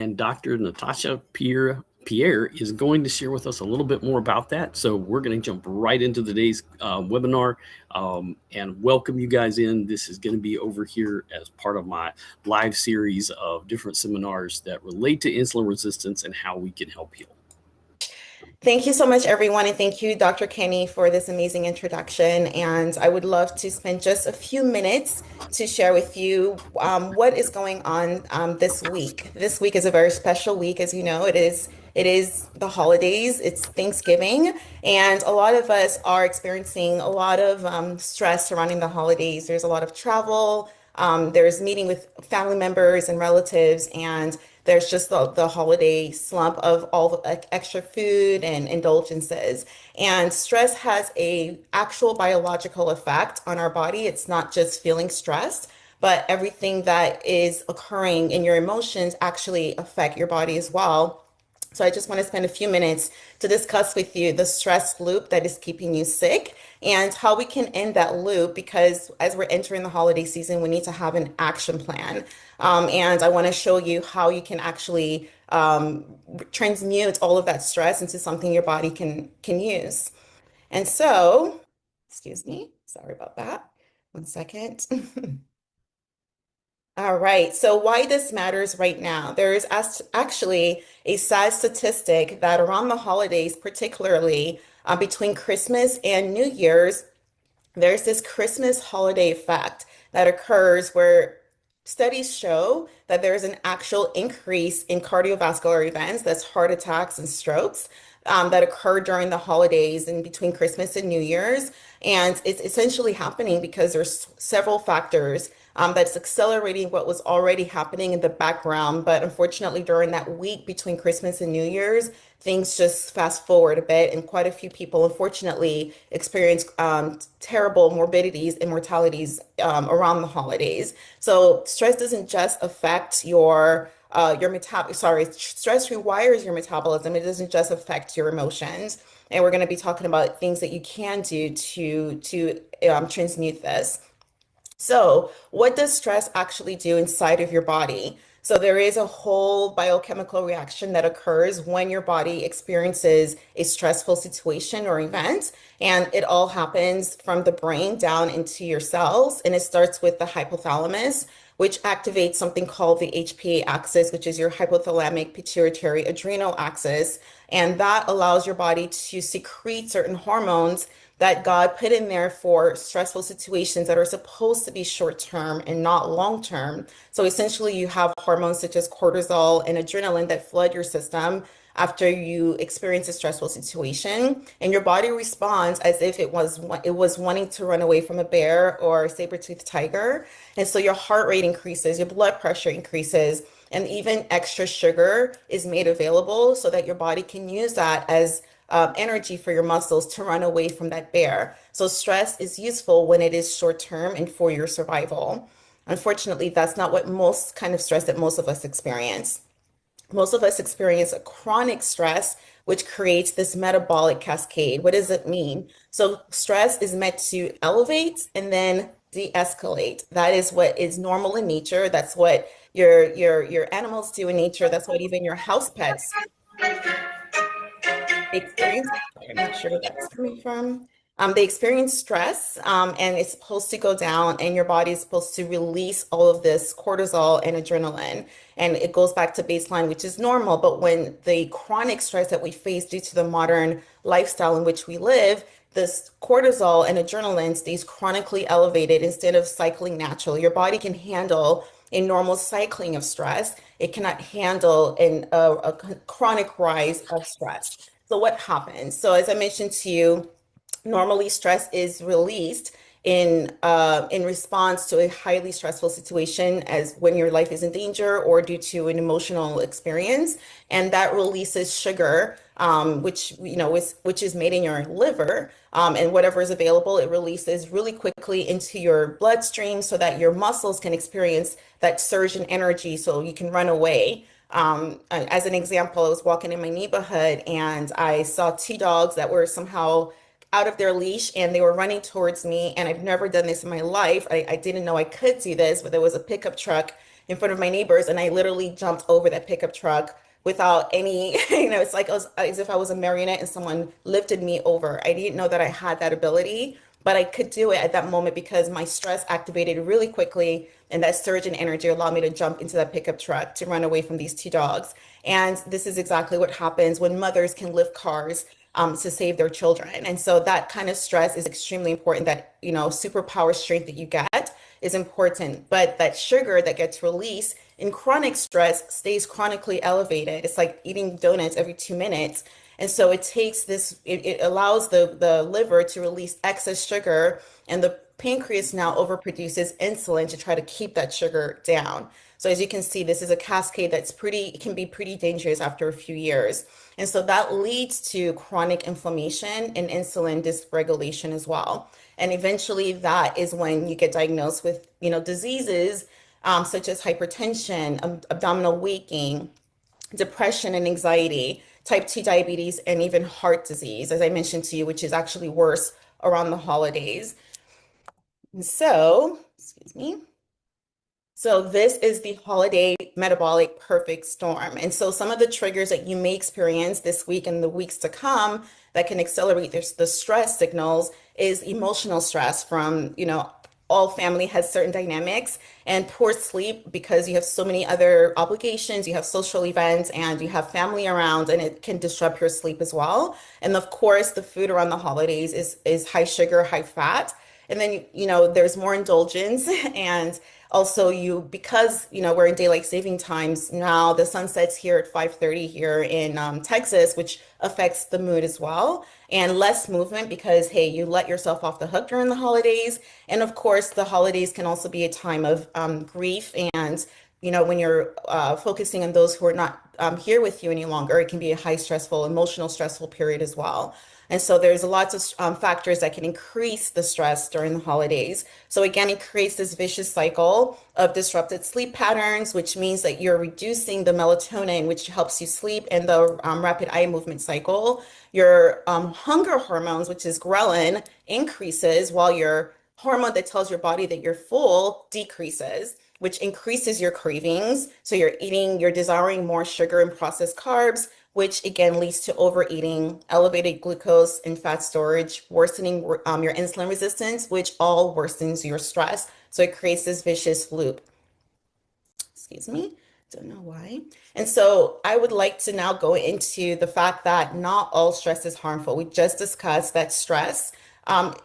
and Dr. Natacha Pierre is going to share with us a little bit more about that. So we're going to jump right into today's webinar and welcome you guys in. This is going to be over here as part of my live series of different seminars that relate to insulin resistance and how we can help heal. Thank you so much, everyone, and thank you, Dr. Kenny, for this amazing introduction. And I would love to spend just a few minutes to share with you what is going on this week. This week is a very special week, as you know. It is the holidays. It's Thanksgiving, and a lot of us are experiencing a lot of stress surrounding the holidays. There's a lot of travel. There's meeting with family members and relatives, and there's just the holiday slump of all the extra food and indulgences. And stress has a actual biological effect on our body. It's not just feeling stressed, but everything that is occurring in your emotions actually affect your body as well. So I just want to spend a few minutes to discuss with you the stress loop that is keeping you sick and how we can end that loop, because as we're entering the holiday season, we need to have an action plan. And I want to show you how you can actually transmute all of that stress into something your body can use. And so, excuse me, sorry about that. 1 second. All right, so why this matters right now. There is actually a sad statistic that around the holidays, particularly between Christmas and New Year's, there's this Christmas holiday effect that occurs where studies show that there's an actual increase in cardiovascular events, that's heart attacks and strokes, that occur during the holidays and between Christmas and New Year's. And it's essentially happening because there's several factors that's accelerating what was already happening in the background. But unfortunately, during that week between Christmas and New Year's, things just fast forward a bit, and quite a few people, unfortunately, experience terrible morbidities and mortalities around the holidays. So stress doesn't just affect stress rewires your metabolism. It doesn't just affect your emotions. And we're going to be talking about things that you can do to transmute this. So, what does stress actually do inside of your body? So, there is a whole biochemical reaction that occurs when your body experiences a stressful situation or event. And it all happens from the brain down into your cells. And it starts with the hypothalamus, which activates something called the HPA axis, which is your hypothalamic pituitary adrenal axis. And that allows your body to secrete certain hormones that God put in there for stressful situations that are supposed to be short term and not long term. So essentially, you have hormones such as cortisol and adrenaline that flood your system after you experience a stressful situation, and your body responds as if it was wanting to run away from a bear or a saber-toothed tiger. And so your heart rate increases, your blood pressure increases, and even extra sugar is made available so that your body can use that as energy for your muscles to run away from that bear. So stress is useful when it is short term and for your survival. Unfortunately, that's not what most kind of stress that most of us experience. Most of us experience a chronic stress, which creates this metabolic cascade. What does it mean? So stress is meant to elevate and then de-escalate. That is what is normal in nature. That's what your animals do in nature. That's what even your house pets experience. I'm not sure where that's coming from. They experience stress, and it's supposed to go down, and your body is supposed to release all of this cortisol and adrenaline, and it goes back to baseline, which is normal. But when the chronic stress that we face due to the modern lifestyle in which we live, this cortisol and adrenaline stays chronically elevated instead of cycling naturally. Your body can handle a normal cycling of stress. It cannot handle a chronic rise of stress. So what happens? So as I mentioned to you, normally stress is released in response to a highly stressful situation, as when your life is in danger or due to an emotional experience, and that releases sugar, which which is made in your liver, and whatever is available, it releases really quickly into your bloodstream so that your muscles can experience that surge in energy, so you can run away. As an example, I was walking in my neighborhood and I saw two dogs that were somehow out of their leash and they were running towards me. And I've never done this in my life. I didn't know I could do this, but there was a pickup truck in front of my neighbors, and I literally jumped over that pickup truck without any, it's like as if I was a marionette and someone lifted me over. I didn't know that I had that ability, but I could do it at that moment because my stress activated really quickly, and that surge in energy allowed me to jump into that pickup truck to run away from these two dogs. And this is exactly what happens when mothers can lift cars to save their children. And so that kind of stress is extremely important. That, superpower strength that you get is important, but that sugar that gets released in chronic stress stays chronically elevated. It's like eating donuts every 2 minutes. And so it takes this, it allows the liver to release excess sugar, and the pancreas now overproduces insulin to try to keep that sugar down. So as you can see, this is a cascade that's it can be pretty dangerous after a few years. And so that leads to chronic inflammation and insulin dysregulation as well. And eventually that is when you get diagnosed with, diseases such as hypertension, abdominal weight gain, depression and anxiety, type 2 diabetes, and even heart disease, as I mentioned to you, which is actually worse around the holidays. And so, excuse me. So this is the holiday metabolic perfect storm. And so some of the triggers that you may experience this week and the weeks to come that can accelerate the stress signals is emotional stress from, all family has certain dynamics, and poor sleep because you have so many other obligations, you have social events, and you have family around, and it can disrupt your sleep as well. And of course, the food around the holidays is high sugar, high fat. And then, there's more indulgence. And also because, we're in daylight saving times now, the sun sets here at 5:30 here in Texas, which affects the mood as well. And less movement because, hey, you let yourself off the hook during the holidays. And of course, the holidays can also be a time of grief. And, when you're focusing on those who are not here with you any longer, it can be a high stressful, emotional stressful period as well. And so there's lots of factors that can increase the stress during the holidays. So again, it creates this vicious cycle of disrupted sleep patterns, which means that you're reducing the melatonin, which helps you sleep, and the rapid eye movement cycle. Your hunger hormones, which is ghrelin, increases while your hormone that tells your body that you're full decreases, which increases your cravings. So you're desiring more sugar and processed carbs, which again leads to overeating, elevated glucose and fat storage, worsening your insulin resistance, which all worsens your stress. So it creates this vicious loop. Excuse me, don't know why. And so I would like to now go into the fact that not all stress is harmful. We just discussed that stress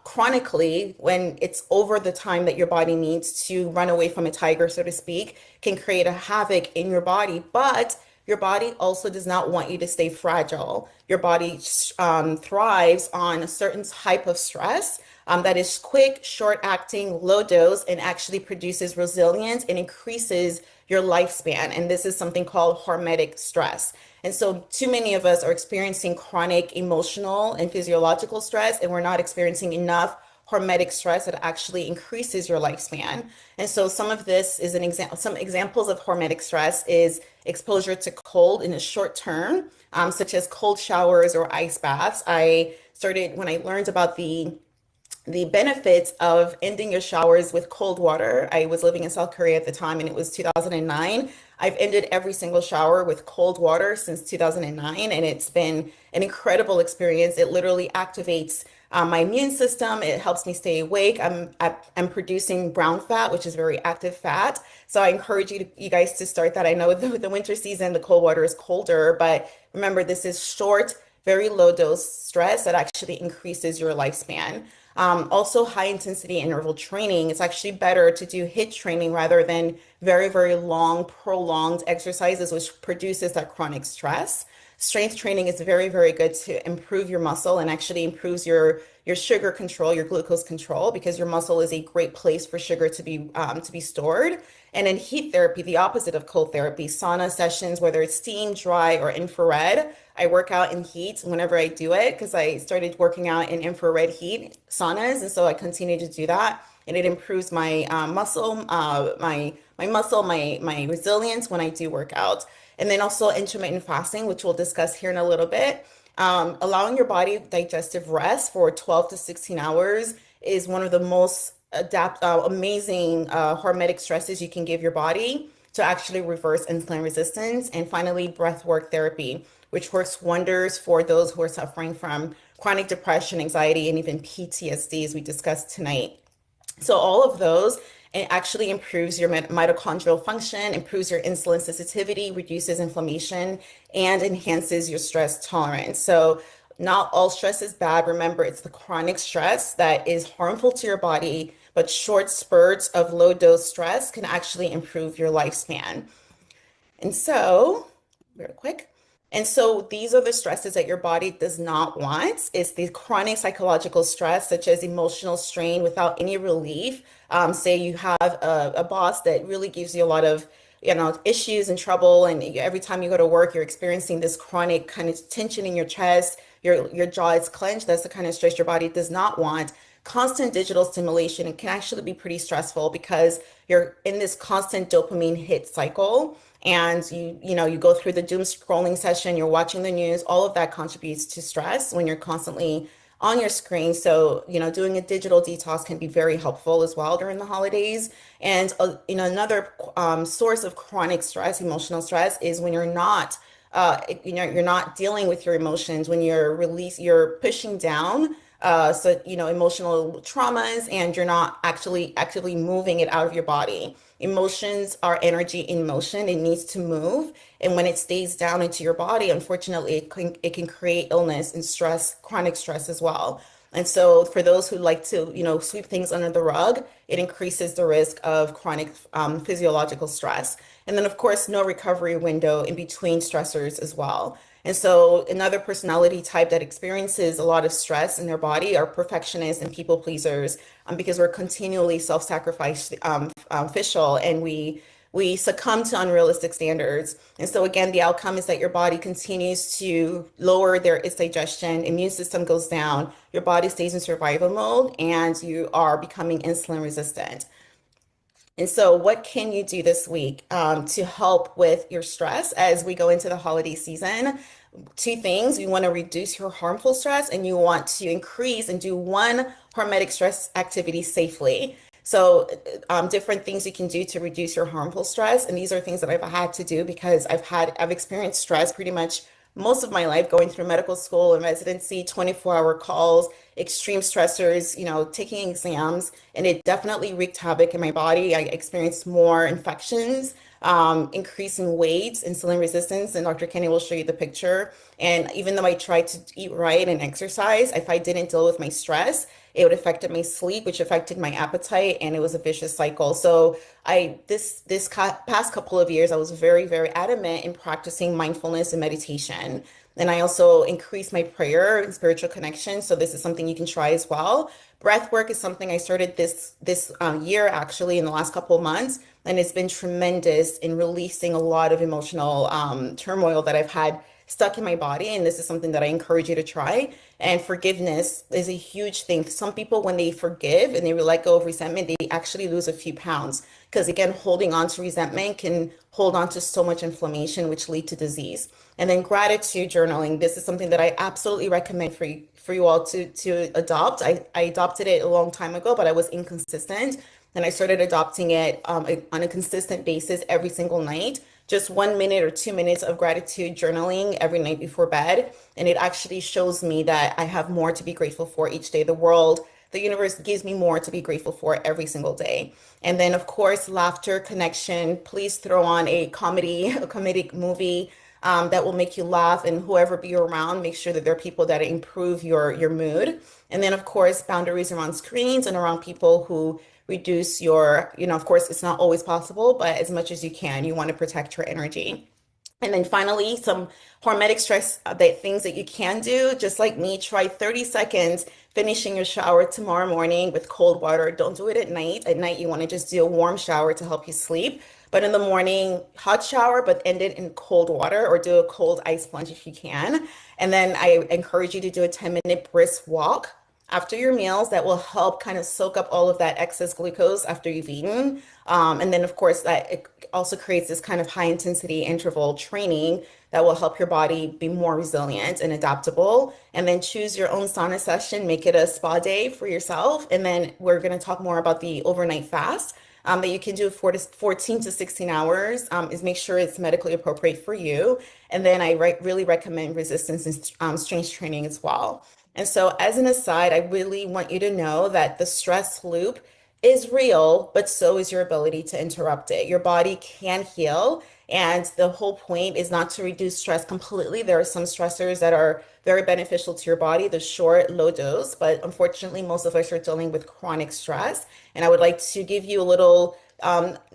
chronically, when it's over the time that your body needs to run away from a tiger, so to speak, can create a havoc in your body. But your body also does not want you to stay fragile. Your body thrives on a certain type of stress that is quick, short acting, low dose, and actually produces resilience and increases your lifespan. And this is something called hormetic stress. And so too many of us are experiencing chronic emotional and physiological stress, and we're not experiencing enough hormetic stress that actually increases your lifespan. And so some of this is some examples of hormetic stress is exposure to cold in the short term, such as cold showers or ice baths. When I learned about the benefits of ending your showers with cold water. I was living in South Korea at the time, and it was 2009. I've ended every single shower with cold water since 2009, and it's been an incredible experience. It literally activates my immune system. It helps me stay awake. I'm producing brown fat, which is very active fat. So I encourage you guys to start that. I know with the winter season, the cold water is colder, but remember, this is short, very low dose stress that actually increases your lifespan. Also, high intensity interval training. It's actually better to do HIIT training rather than very, very long, prolonged exercises, which produces that chronic stress. Strength training is very, very good to improve your muscle and actually improves your sugar control, your glucose control, because your muscle is a great place for sugar to be stored. And in heat therapy, the opposite of cold therapy, sauna sessions, whether it's steam, dry, or infrared. I work out in heat whenever I do it because I started working out in infrared heat saunas, and so I continue to do that, and it improves my my resilience when I do work out. And then also intermittent fasting, which we'll discuss here in a little bit. Allowing your body digestive rest for 12 to 16 hours is one of the most amazing hormetic stresses you can give your body. to actually reverse insulin resistance. And finally, breathwork therapy, which works wonders for those who are suffering from chronic depression, anxiety, and even PTSD, as we discussed tonight. So all of those, it actually improves your mitochondrial function, improves your insulin sensitivity, reduces inflammation, and enhances your stress tolerance. So not all stress is bad. Remember, it's the chronic stress that is harmful to your body, but short spurts of low dose stress can actually improve your lifespan. And so, real quick. And so these are the stresses that your body does not want. It's the chronic psychological stress, such as emotional strain without any relief. Say you have a boss that really gives you a lot of, issues and trouble, and every time you go to work, you're experiencing this chronic kind of tension in your chest. Your jaw is clenched. That's the kind of stress your body does not want. Constant digital stimulation, it can actually be pretty stressful because you're in this constant dopamine hit cycle, and you go through the doom scrolling session, you're watching the news, all of that contributes to stress when you're constantly on your screen. So doing a digital detox can be very helpful as well during the holidays. And another source of chronic stress, emotional stress, is when you're not dealing with your emotions, when you're pushing down, emotional traumas, and you're not actually actively moving it out of your body. Emotions are energy in motion. It needs to move. And when it stays down into your body, unfortunately, it can create illness and stress, chronic stress as well. And so for those who like to, sweep things under the rug, it increases the risk of chronic physiological stress. And then, of course, no recovery window in between stressors as well. And so another personality type that experiences a lot of stress in their body are perfectionists and people pleasers, because we're continually self-sacrifice official, and we succumb to unrealistic standards. And so again, the outcome is that your body continues to lower its digestion, immune system goes down, your body stays in survival mode, and you are becoming insulin resistant. And so, what can you do this week to help with your stress as we go into the holiday season? Two things. You want to reduce your harmful stress, and you want to increase and do one hormetic stress activity safely. So, different things you can do to reduce your harmful stress. And these are things that I've had to do because I've experienced stress pretty much most of my life, going through medical school and residency, 24-hour calls, extreme stressors, taking exams, and it definitely wreaked havoc in my body. I experienced more infections, increase in weight, insulin resistance, and Dr. Kenny will show you the picture. And even though I tried to eat right and exercise, if I didn't deal with my stress, it would affect my sleep, which affected my appetite, and it was a vicious cycle. So past couple of years, I was very, very adamant in practicing mindfulness and meditation. And I also increased my prayer and spiritual connection. So this is something you can try as well. Breath work is something I started this year, actually, in the last couple of months, and it's been tremendous in releasing a lot of emotional turmoil that I've had stuck in my body. And this is something that I encourage you to try. And forgiveness is a huge thing. Some people, when they forgive and they let go of resentment, they actually lose a few pounds. Because again, holding on to resentment can hold on to so much inflammation, which lead to disease. And then gratitude journaling. This is something that I absolutely recommend for you all to adopt. I adopted it a long time ago, but I was inconsistent. And I started adopting it on a consistent basis every single night. Just 1 minute or 2 minutes of gratitude journaling every night before bed. And it actually shows me that I have more to be grateful for each day. The universe gives me more to be grateful for every single day. And then, of course, laughter, connection. Please throw on a comedic movie that will make you laugh, and whoever be around, make sure that there are people that improve your mood. And then, of course, boundaries around screens and around people who reduce of course, it's not always possible, but as much as you can, you want to protect your energy. And then finally, some hormetic stress things that you can do, just like me, try 30 seconds finishing your shower tomorrow morning with cold water. Don't do it at night. At night, you want to just do a warm shower to help you sleep. But in the morning, hot shower, but end it in cold water, or do a cold ice plunge if you can. And then I encourage you to do a 10-minute brisk walk after your meals that will help kind of soak up all of that excess glucose after you've eaten. And then, of course, that it also creates this kind of high intensity interval training that will help your body be more resilient and adaptable. And then choose your own sauna session, make it a spa day for yourself. And then we're going to talk more about the overnight fast. that you can do 14 to 16 hours, is make sure it's medically appropriate for you. And then I really recommend resistance and strength training as well. And so, as an aside, I really want you to know that the stress loop is real, but so is your ability to interrupt it. Your body can heal, and the whole point is not to reduce stress completely. There are some stressors that are very beneficial to your body, the short, low dose, but unfortunately, most of us are dealing with chronic stress. And I would like to give you a little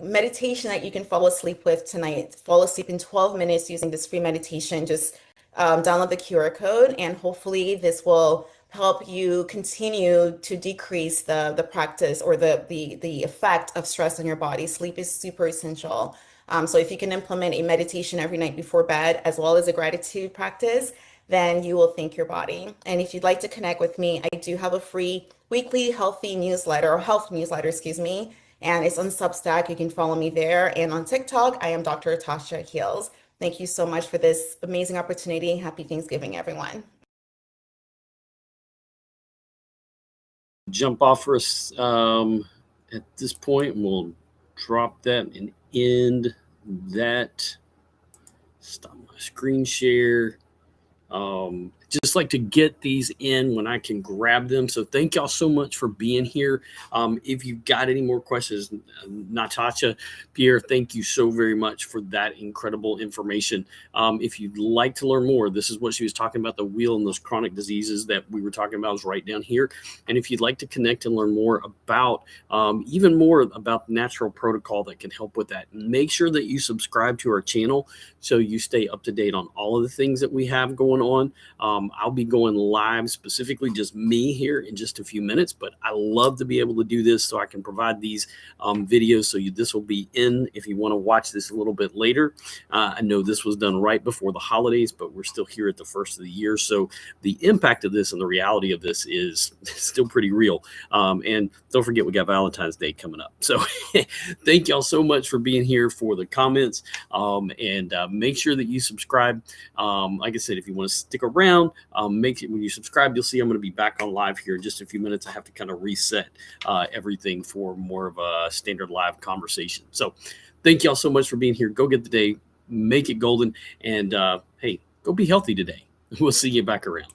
meditation that you can fall asleep with tonight. Fall asleep in 12 minutes using this free meditation. Just download the QR code, and hopefully, this will help you continue to decrease the practice or the effect of stress on your body. Sleep is super essential. So if you can implement a meditation every night before bed, as well as a gratitude practice, then you will thank your body. And if you'd like to connect with me, I do have a free weekly healthy newsletter, or health newsletter, excuse me, and it's on Substack. You can follow me there. And on TikTok, I am Dr. Tasha Heals. Thank you so much for this amazing opportunity. Happy Thanksgiving, everyone. Jump off for us at this point. We'll drop that and end that. Stop my screen share. Just like to get these in when I can grab them. So thank y'all so much for being here. If you've got any more questions, Natacha Pierre, thank you so very much for that incredible information. If you'd like to learn more, this is what she was talking about, the wheel and those chronic diseases that we were talking about is right down here. And if you'd like to connect and learn more about, even more about the natural protocol that can help with that, make sure that you subscribe to our channel so you stay up to date on all of the things that we have going on. I'll be going live, specifically just me here in just a few minutes, but I love to be able to do this so I can provide these videos. So this will be in if you want to watch this a little bit later. I know this was done right before the holidays, but we're still here at the first of the year. So the impact of this and the reality of this is still pretty real. And don't forget, we got Valentine's Day coming up. So thank y'all so much for being here, for the comments, and make sure that you subscribe. Like I said, if you want to stick around, make it when you subscribe, you'll see I'm going to be back on live here in just a few minutes. I have to kind of reset everything for more of a standard live conversation. So thank y'all so much for being here. Go get the day, make it golden, and hey, go be healthy today. We'll see you back around.